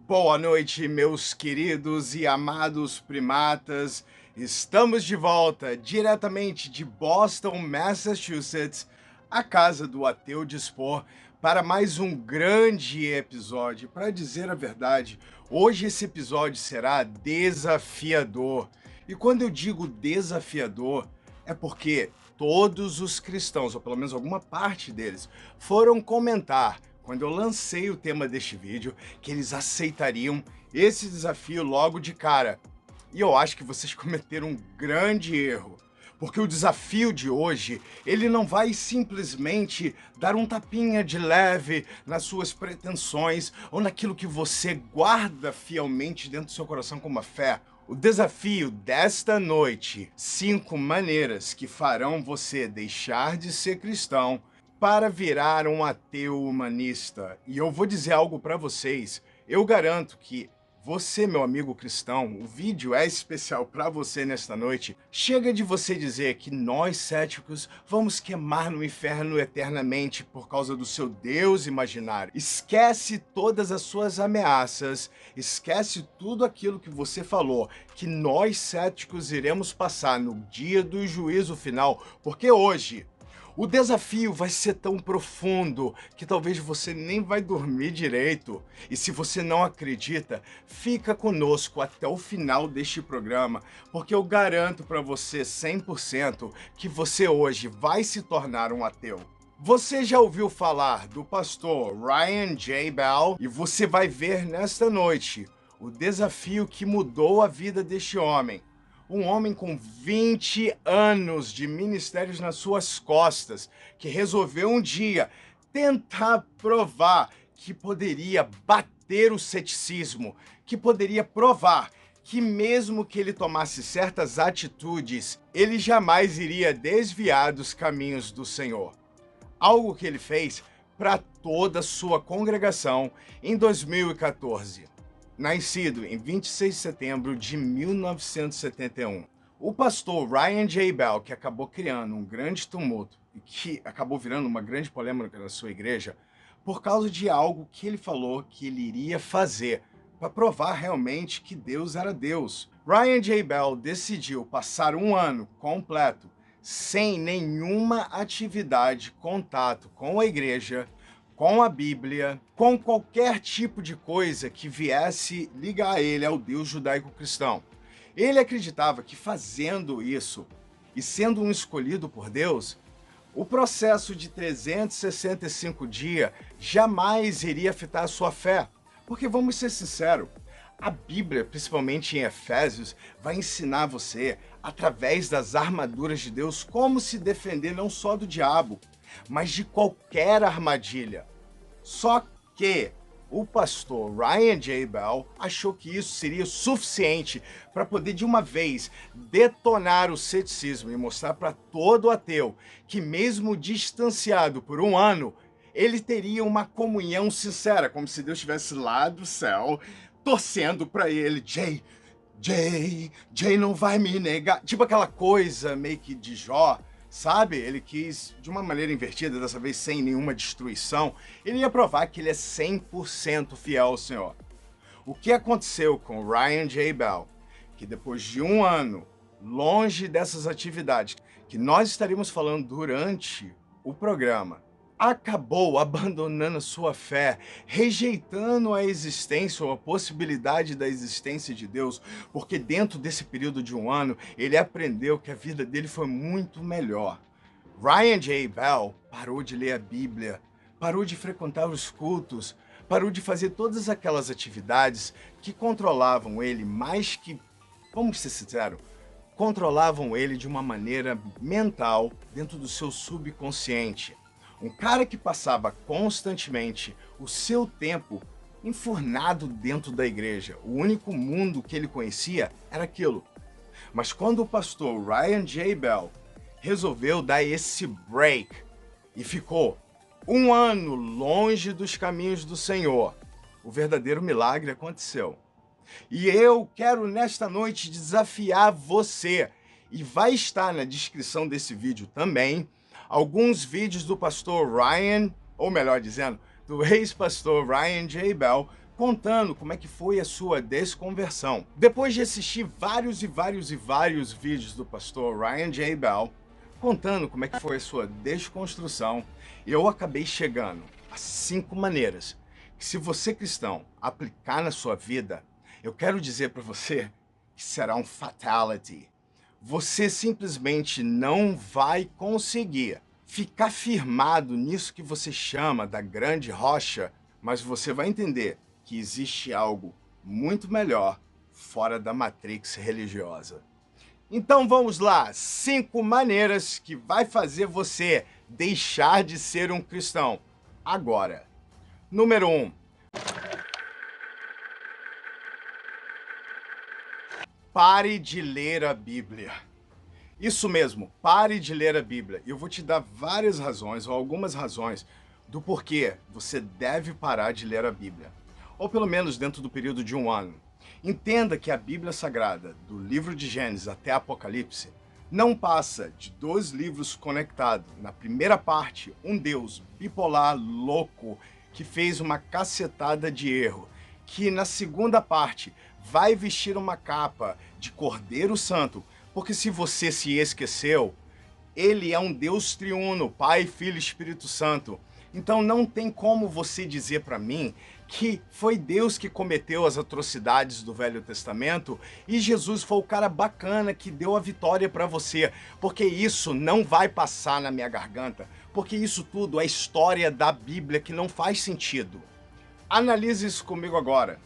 Boa noite, meus queridos e amados primatas. Estamos de volta diretamente de Boston, Massachusetts, a casa do Ateu Dispor, para mais um grande episódio. Para dizer a verdade, hoje esse episódio será desafiador. E quando eu digo desafiador, é porque todos os cristãos, ou pelo menos alguma parte deles, foram comentar quando eu lancei o tema deste vídeo, que eles aceitariam esse desafio logo de cara. E eu acho que vocês cometeram um grande erro, porque o desafio de hoje, ele não vai simplesmente dar um tapinha de leve nas suas pretensões ou naquilo que você guarda fielmente dentro do seu coração como uma fé. O desafio desta noite, 5 maneiras que farão você deixar de ser cristão para virar um ateu humanista. E eu vou dizer algo para vocês. Eu garanto que você, meu amigo cristão, o vídeo é especial para você nesta noite. Chega de você dizer que nós céticos vamos queimar no inferno eternamente por causa do seu Deus imaginário. Esquece todas as suas ameaças, esquece tudo aquilo que você falou, que nós céticos iremos passar no dia do juízo final, porque hoje o desafio vai ser tão profundo que talvez você nem vai dormir direito. E se você não acredita, fica conosco até o final deste programa, porque eu garanto para você 100% que você hoje vai se tornar um ateu. Você já ouviu falar do pastor Ryan J. Bell? E você vai ver nesta noite o desafio que mudou a vida deste homem. Um homem com 20 anos de ministérios nas suas costas, que resolveu um dia tentar provar que poderia bater o ceticismo, que poderia provar que mesmo que ele tomasse certas atitudes, ele jamais iria desviar dos caminhos do Senhor. Algo que ele fez para toda a sua congregação em 2014. Nascido em 26 de setembro de 1971, o pastor Ryan J. Bell, que acabou criando um grande tumulto e que acabou virando uma grande polêmica na sua igreja, por causa de algo que ele falou que ele iria fazer para provar realmente que Deus era Deus. Ryan J. Bell decidiu passar um ano completo sem nenhuma atividade, contato com a igreja, com a Bíblia, com qualquer tipo de coisa que viesse ligar ele ao Deus judaico-cristão. Ele acreditava que fazendo isso e sendo um escolhido por Deus, o processo de 365 dias jamais iria afetar a sua fé. Porque vamos ser sinceros, a Bíblia, principalmente em Efésios, vai ensinar você, através das armaduras de Deus, como se defender não só do diabo, mas de qualquer armadilha. Só que o pastor Ryan J. Bell achou que isso seria suficiente para poder de uma vez detonar o ceticismo e mostrar para todo ateu que mesmo distanciado por um ano, ele teria uma comunhão sincera, como se Deus estivesse lá do céu torcendo para ele. Jay não vai me negar. Tipo aquela coisa meio que de Jó, sabe? Ele quis, de uma maneira invertida, dessa vez sem nenhuma destruição, ele ia provar que ele é 100% fiel ao Senhor. O que aconteceu com Ryan J. Bell, que depois de um ano longe dessas atividades, que nós estaríamos falando durante o programa, acabou abandonando sua fé, rejeitando a existência ou a possibilidade da existência de Deus, porque dentro desse período de um ano, ele aprendeu que a vida dele foi muito melhor. Ryan J. Bell parou de ler a Bíblia, parou de frequentar os cultos, parou de fazer todas aquelas atividades que controlavam ele mais que, vamos ser sinceros, controlavam ele de uma maneira mental dentro do seu subconsciente. Um cara que passava constantemente o seu tempo enfurnado dentro da igreja. O único mundo que ele conhecia era aquilo. Mas quando o pastor Ryan J. Bell resolveu dar esse break e ficou um ano longe dos caminhos do Senhor, o verdadeiro milagre aconteceu. E eu quero nesta noite desafiar você, e vai estar na descrição desse vídeo também, alguns vídeos do pastor Ryan, ou melhor dizendo, do ex-pastor Ryan J. Bell, contando como é que foi a sua desconversão. Depois de assistir vários vídeos do pastor Ryan J. Bell, contando como é que foi a sua desconstrução, eu acabei chegando a 5 maneiras que, se você cristão aplicar na sua vida, eu quero dizer para você que será um fatality. Você simplesmente não vai conseguir ficar firmado nisso que você chama da grande rocha, mas você vai entender que existe algo muito melhor fora da matrix religiosa. Então vamos lá, 5 maneiras que vai fazer você deixar de ser um cristão agora. Número 1. Pare de ler a Bíblia. Isso mesmo, pare de ler a Bíblia. Eu vou te dar várias razões, ou algumas razões, do porquê você deve parar de ler a Bíblia. Ou pelo menos dentro do período de 1 ano. Entenda que a Bíblia Sagrada, do livro de Gênesis até Apocalipse, não passa de 2 livros conectados. Na primeira parte, um Deus bipolar louco que fez uma cacetada de erro, que na segunda parte vai vestir uma capa de Cordeiro Santo, porque se você se esqueceu, ele é um Deus triuno, Pai, Filho e Espírito Santo. Então não tem como você dizer para mim que foi Deus que cometeu as atrocidades do Velho Testamento e Jesus foi o cara bacana que deu a vitória para você, porque isso não vai passar na minha garganta, porque isso tudo é história da Bíblia que não faz sentido. Analise isso comigo agora.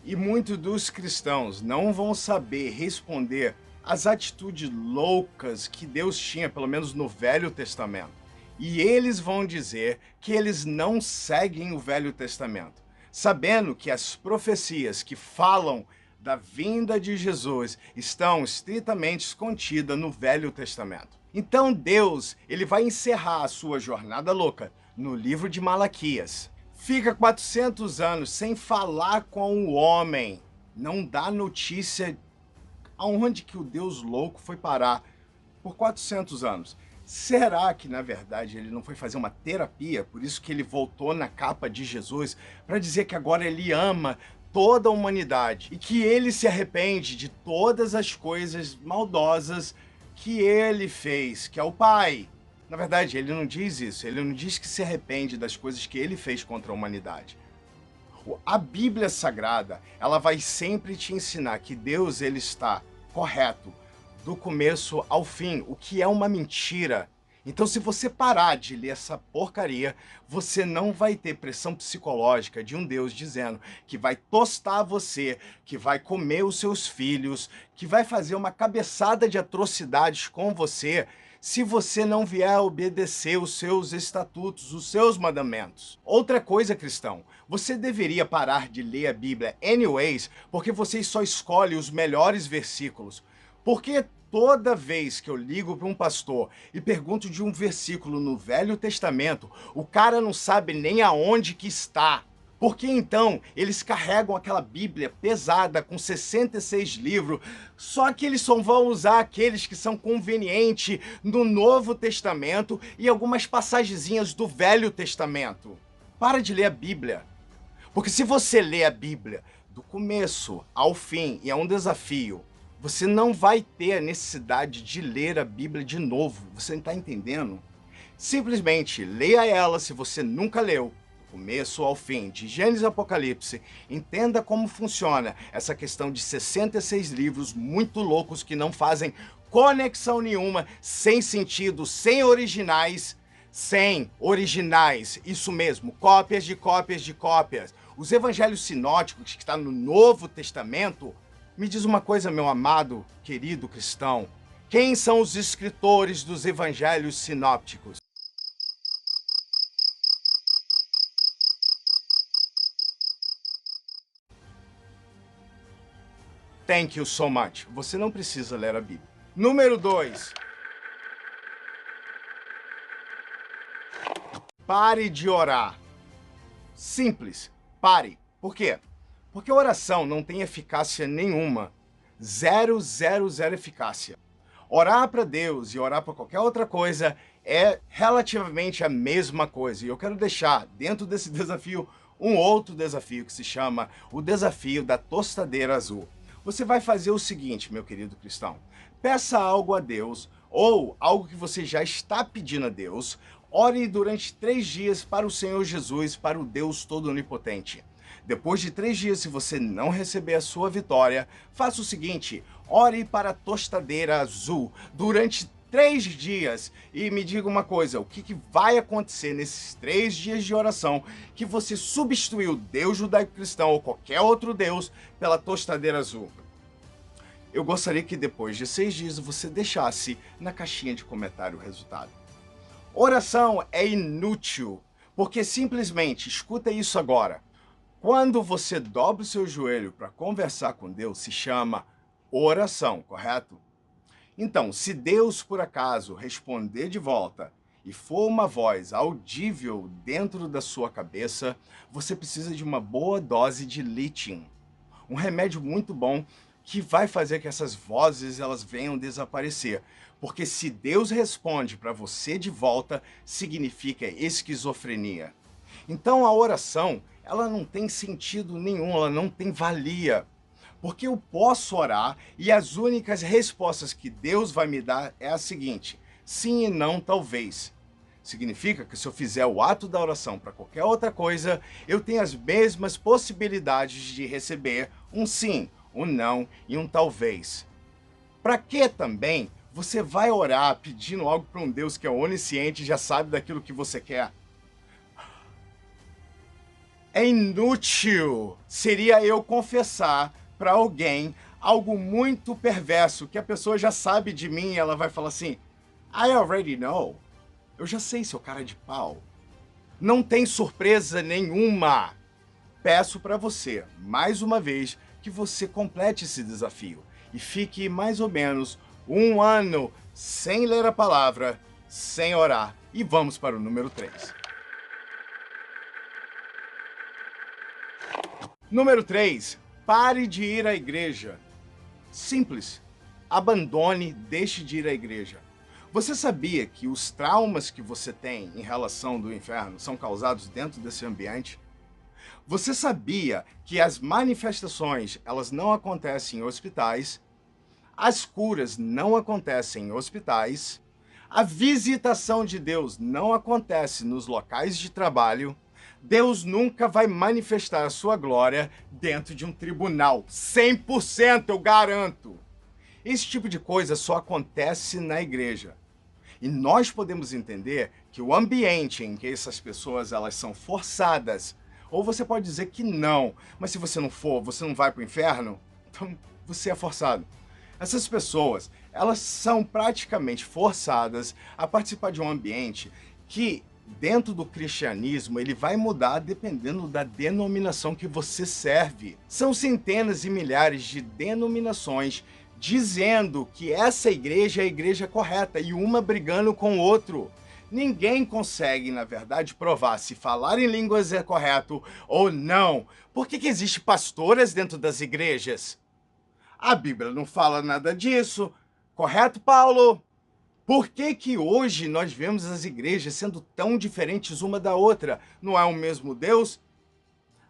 E muitos dos cristãos não vão saber responder às atitudes loucas que Deus tinha, pelo menos no Velho Testamento. E eles vão dizer que eles não seguem o Velho Testamento, sabendo que as profecias que falam da vinda de Jesus estão estritamente contidas no Velho Testamento. Então Deus, ele vai encerrar a sua jornada louca no livro de Malaquias. Fica 400 anos sem falar com o homem, não dá notícia aonde que o Deus louco foi parar por 400 anos. Será que, na verdade, ele não foi fazer uma terapia? Por isso que ele voltou na capa de Jesus para dizer que agora ele ama toda a humanidade e que ele se arrepende de todas as coisas maldosas que ele fez, que é o Pai. Na verdade, ele não diz isso, ele não diz que se arrepende das coisas que ele fez contra a humanidade. A Bíblia Sagrada, ela vai sempre te ensinar que Deus, ele está correto do começo ao fim, o que é uma mentira. Então, se você parar de ler essa porcaria, você não vai ter pressão psicológica de um Deus dizendo que vai tostar você, que vai comer os seus filhos, que vai fazer uma cabeçada de atrocidades com você, se você não vier a obedecer os seus estatutos, os seus mandamentos. Outra coisa, cristão, você deveria parar de ler a Bíblia anyways, porque você só escolhe os melhores versículos. Porque toda vez que eu ligo para um pastor e pergunto de um versículo no Velho Testamento, o cara não sabe nem aonde que está. Porque então eles carregam aquela Bíblia pesada com 66 livros, só que eles só vão usar aqueles que são convenientes no Novo Testamento e algumas passagenzinhas do Velho Testamento. Para de ler a Bíblia. Porque se você ler a Bíblia do começo ao fim, e é um desafio, você não vai ter a necessidade de ler a Bíblia de novo. Você não está entendendo? Simplesmente leia ela se você nunca leu. Começo ao fim, de Gênesis e Apocalipse, entenda como funciona essa questão de 66 livros muito loucos que não fazem conexão nenhuma, sem sentido, sem originais, isso mesmo, cópias de cópias de cópias. Os evangelhos sinóticos que estão no Novo Testamento, me diz uma coisa, meu amado, querido cristão, quem são os escritores dos evangelhos sinópticos? Thank you so much. Você não precisa ler a Bíblia. Número 2. Pare de orar. Simples. Pare. Por quê? Porque a oração não tem eficácia nenhuma. Zero eficácia. Orar para Deus e orar para qualquer outra coisa é relativamente a mesma coisa. E eu quero deixar, dentro desse desafio, um outro desafio que se chama o desafio da tostadeira azul. Você vai fazer o seguinte, meu querido cristão: peça algo a Deus ou algo que você já está pedindo a Deus. Ore durante 3 dias para o Senhor Jesus, para o Deus Todo-Onipotente. Depois de 3 dias, se você não receber a sua vitória, faça o seguinte: ore para a tostadeira azul durante 3 dias e me diga uma coisa: o que vai acontecer nesses 3 dias de oração que você substituiu o Deus judaico-cristão ou qualquer outro Deus pela tostadeira azul? Eu gostaria que depois de 6 dias você deixasse na caixinha de comentário o resultado. Oração é inútil, porque simplesmente, escuta isso agora, quando você dobra o seu joelho para conversar com Deus, se chama oração, correto? Então, se Deus por acaso responder de volta e for uma voz audível dentro da sua cabeça, você precisa de uma boa dose de lítio, um remédio muito bom que vai fazer que essas vozes elas venham desaparecer. Porque se Deus responde para você de volta, significa esquizofrenia. Então a oração, ela não tem sentido nenhum, ela não tem valia. Porque eu posso orar e as únicas respostas que Deus vai me dar é a seguinte: sim e não, talvez. Significa que se eu fizer o ato da oração para qualquer outra coisa, eu tenho as mesmas possibilidades de receber um sim, um não e um talvez. Para que também você vai orar pedindo algo para um Deus que é onisciente e já sabe daquilo que você quer? É inútil. Seria eu confessar para alguém algo muito perverso que a pessoa já sabe de mim e ela vai falar assim: I already know. Eu já sei, seu cara de pau. Não tem surpresa nenhuma. Peço para você, mais uma vez, que você complete esse desafio e fique mais ou menos um ano sem ler a palavra, sem orar. E vamos para o número 3. Número 3. Pare de ir à igreja. Simples. Abandone, deixe de ir à igreja. Você sabia que os traumas que você tem em relação do inferno são causados dentro desse ambiente? Você sabia que as manifestações, elas não acontecem em hospitais, as curas não acontecem em hospitais, a visitação de Deus não acontece nos locais de trabalho, Deus nunca vai manifestar a sua glória dentro de um tribunal. 100% eu garanto. Esse tipo de coisa só acontece na igreja. E nós podemos entender que o ambiente em que essas pessoas elas são forçadas, ou você pode dizer que não, mas se você não for, você não vai para o inferno, então você é forçado. Essas pessoas, elas são praticamente forçadas a participar de um ambiente que, dentro do cristianismo, ele vai mudar dependendo da denominação que você serve. São centenas e milhares de denominações dizendo que essa igreja é a igreja correta e uma brigando com o outro. Ninguém consegue, na verdade, provar se falar em línguas é correto ou não. Por que existe pastoras dentro das igrejas? A Bíblia não fala nada disso. Correto, Paulo? Por que hoje nós vemos as igrejas sendo tão diferentes uma da outra? Não é o mesmo Deus?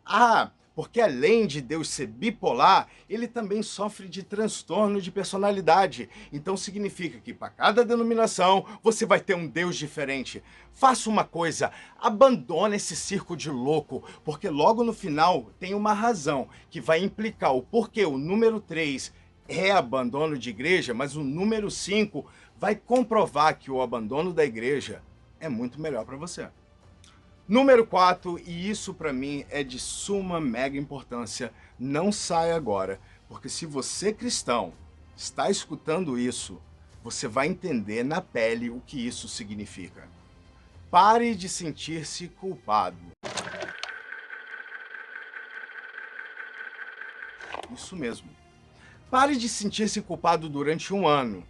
Ah, porque além de Deus ser bipolar, ele também sofre de transtorno de personalidade. Então significa que para cada denominação você vai ter um Deus diferente. Faça uma coisa, abandone esse circo de louco, porque logo no final tem uma razão que vai implicar o porquê o número 3 é abandono de igreja, mas o número 5 vai comprovar que o abandono da igreja é muito melhor para você. Número 4, e isso para mim é de suma mega importância, não saia agora, porque se você cristão está escutando isso, você vai entender na pele o que isso significa. Pare de sentir-se culpado. Isso mesmo. Pare de sentir-se culpado durante um ano,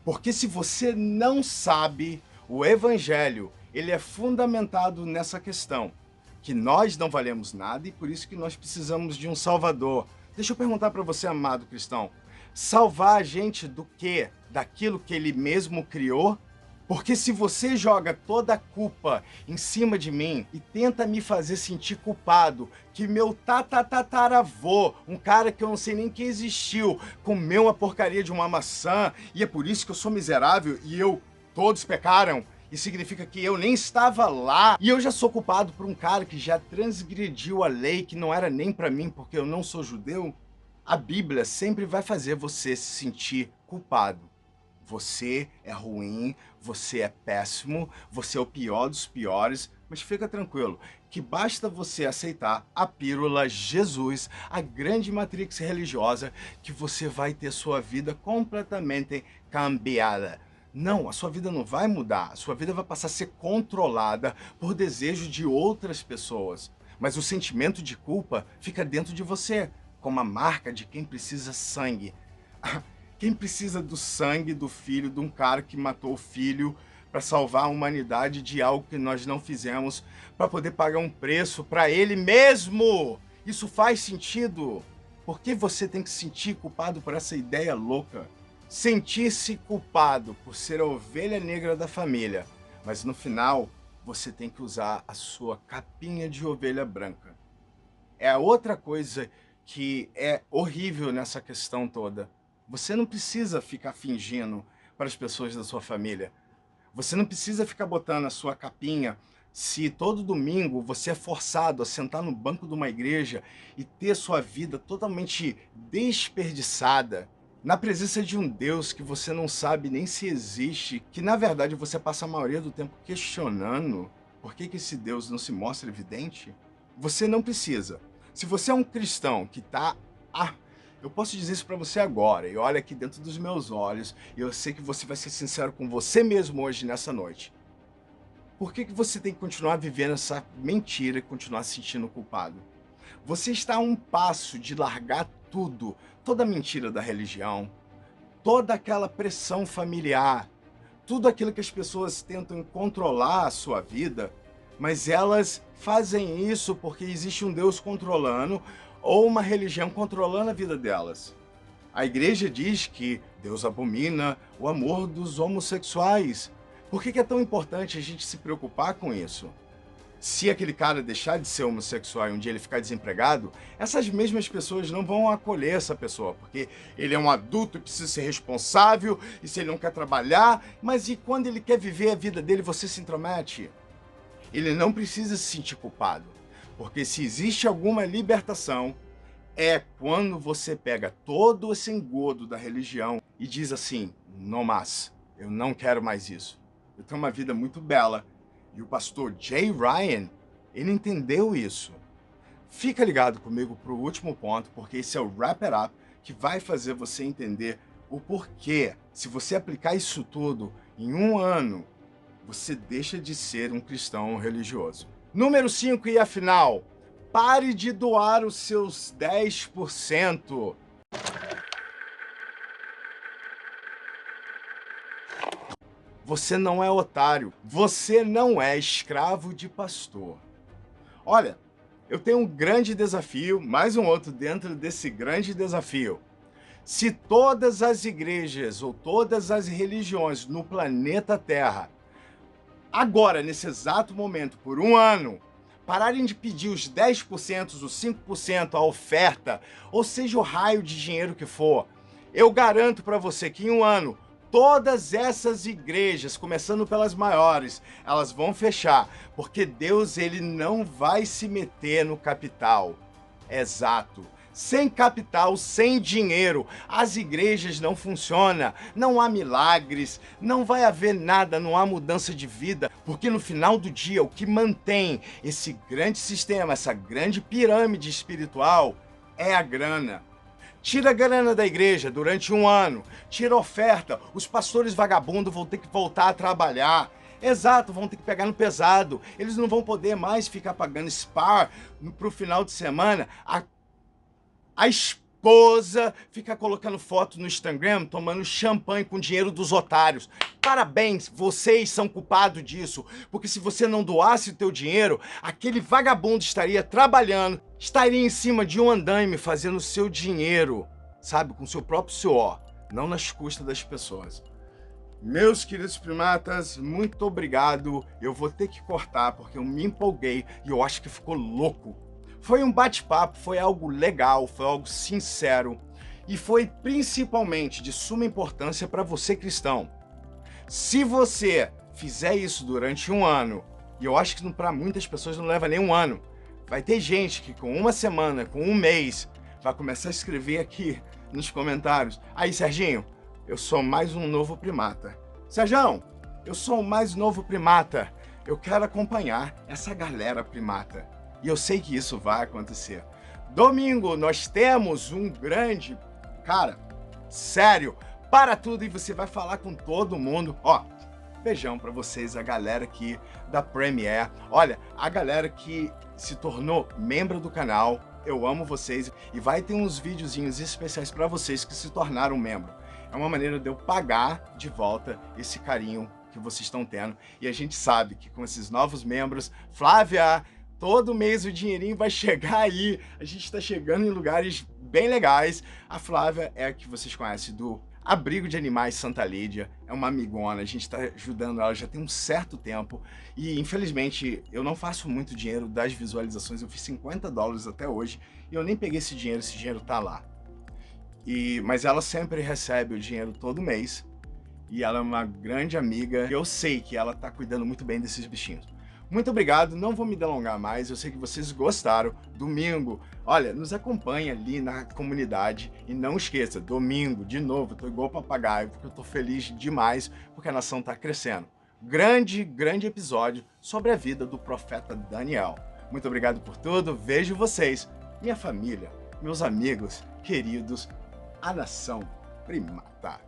porque se você não sabe, o evangelho ele é fundamentado nessa questão, que nós não valemos nada e por isso que nós precisamos de um Salvador. Deixa eu perguntar para você, amado cristão, salvar a gente do quê? Daquilo que ele mesmo criou? Porque se você joga toda a culpa em cima de mim e tenta me fazer sentir culpado, que meu tataravô, um cara que eu não sei nem que existiu, comeu uma porcaria de uma maçã e é por isso que eu sou miserável e todos pecaram, e significa que eu nem estava lá e eu já sou culpado por um cara que já transgrediu a lei que não era nem para mim porque eu não sou judeu, a Bíblia sempre vai fazer você se sentir culpado. Você é ruim, você é péssimo, você é o pior dos piores, mas fica tranquilo, que basta você aceitar a pílula Jesus, a grande matrix religiosa, que você vai ter sua vida completamente cambiada. Não, a sua vida não vai mudar, a sua vida vai passar a ser controlada por desejo de outras pessoas. Mas o sentimento de culpa fica dentro de você, como a marca de quem precisa sangue. Quem precisa do sangue do filho de um cara que matou o filho para salvar a humanidade de algo que nós não fizemos, para poder pagar um preço para ele mesmo? Isso faz sentido? Por que você tem que se sentir culpado por essa ideia louca? Sentir-se culpado por ser a ovelha negra da família, mas no final você tem que usar a sua capinha de ovelha branca. É a outra coisa que é horrível nessa questão toda. Você não precisa ficar fingindo para as pessoas da sua família. Você não precisa ficar botando a sua capinha se todo domingo você é forçado a sentar no banco de uma igreja e ter sua vida totalmente desperdiçada na presença de um Deus que você não sabe nem se existe, que na verdade você passa a maioria do tempo questionando por que esse Deus não se mostra evidente. Você não precisa. Se você é um cristão que está... eu posso dizer isso para você agora, e olha aqui dentro dos meus olhos, e eu sei que você vai ser sincero com você mesmo hoje, nessa noite. Por que você tem que continuar vivendo essa mentira e continuar se sentindo culpado? Você está a um passo de largar tudo, toda a mentira da religião, toda aquela pressão familiar, tudo aquilo que as pessoas tentam controlar a sua vida, mas elas fazem isso porque existe um Deus controlando ou uma religião controlando a vida delas. A igreja diz que Deus abomina o amor dos homossexuais. Por que é tão importante a gente se preocupar com isso? Se aquele cara deixar de ser homossexual e um dia ele ficar desempregado, essas mesmas pessoas não vão acolher essa pessoa, porque ele é um adulto e precisa ser responsável, e se ele não quer trabalhar, mas e quando ele quer viver a vida dele, você se intromete? Ele não precisa se sentir culpado, porque se existe alguma libertação, é quando você pega todo esse engodo da religião e diz assim, não mais, eu não quero mais isso. Eu tenho uma vida muito bela. E o pastor Jay Ryan, ele entendeu isso. Fica ligado comigo para o último ponto, porque esse é o Wrap It Up, que vai fazer você entender o porquê. Se você aplicar isso tudo em um ano, você deixa de ser um cristão religioso. Número 5 e afinal, pare de doar os seus 10%. Você não é otário, você não é escravo de pastor. Olha, eu tenho um grande desafio, mais um outro dentro desse grande desafio. Se todas as igrejas ou todas as religiões no planeta Terra, agora, nesse exato momento, por um ano, pararem de pedir os 10%, os 5%, a oferta, ou seja, o raio de dinheiro que for, eu garanto para você que em um ano, todas essas igrejas, começando pelas maiores, elas vão fechar, porque Deus ele não vai se meter no capital. Exato. Sem capital, sem dinheiro, as igrejas não funcionam, não há milagres, não vai haver nada, não há mudança de vida, porque no final do dia o que mantém esse grande sistema, essa grande pirâmide espiritual é a grana. Tira a grana da igreja durante um ano, tira a oferta, os pastores vagabundos vão ter que voltar a trabalhar. Exato, vão ter que pegar no pesado. Eles não vão poder mais ficar pagando SPAR pro final de semana. A esposa fica colocando foto no Instagram, tomando champanhe com dinheiro dos otários. Parabéns, vocês são culpados disso. Porque se você não doasse o teu dinheiro, aquele vagabundo estaria trabalhando, estaria em cima de um andaime fazendo o seu dinheiro, sabe, com seu próprio suor, não nas custas das pessoas. Meus queridos primatas, muito obrigado. Eu vou ter que cortar porque eu me empolguei e eu acho que ficou louco. Foi um bate-papo, foi algo legal, foi algo sincero e foi principalmente de suma importância para você cristão. Se você fizer isso durante um ano, e eu acho que para muitas pessoas não leva nem um ano, vai ter gente que com uma semana, com um mês, vai começar a escrever aqui nos comentários. Aí, Serginho, eu sou mais um novo primata. Serjão, eu sou mais um novo primata. Eu quero acompanhar essa galera primata. E eu sei que isso vai acontecer. Domingo nós temos um grande... Cara, sério, para tudo e você vai falar com todo mundo. Ó, beijão pra vocês, a galera aqui da Premiere. Olha, a galera que se tornou membro do canal, eu amo vocês. E vai ter uns videozinhos especiais pra vocês que se tornaram membro. É uma maneira de eu pagar de volta esse carinho que vocês estão tendo. E a gente sabe que com esses novos membros, Flávia, todo mês o dinheirinho vai chegar aí. A gente está chegando em lugares bem legais. A Flávia é a que vocês conhecem do Abrigo de Animais Santa Lídia. É uma amigona, a gente está ajudando ela já tem um certo tempo. E infelizmente eu não faço muito dinheiro das visualizações. Eu fiz $50 até hoje e eu nem peguei esse dinheiro tá lá. Mas ela sempre recebe o dinheiro todo mês. E ela é uma grande amiga. Eu sei que ela tá cuidando muito bem desses bichinhos. Muito obrigado, não vou me delongar mais, eu sei que vocês gostaram. Domingo, olha, nos acompanha ali na comunidade e não esqueça, domingo, de novo, eu tô igual papagaio, porque eu tô feliz demais, porque a nação tá crescendo. Grande episódio sobre a vida do profeta Daniel. Muito obrigado por tudo, vejo vocês, minha família, meus amigos, queridos, a nação primata.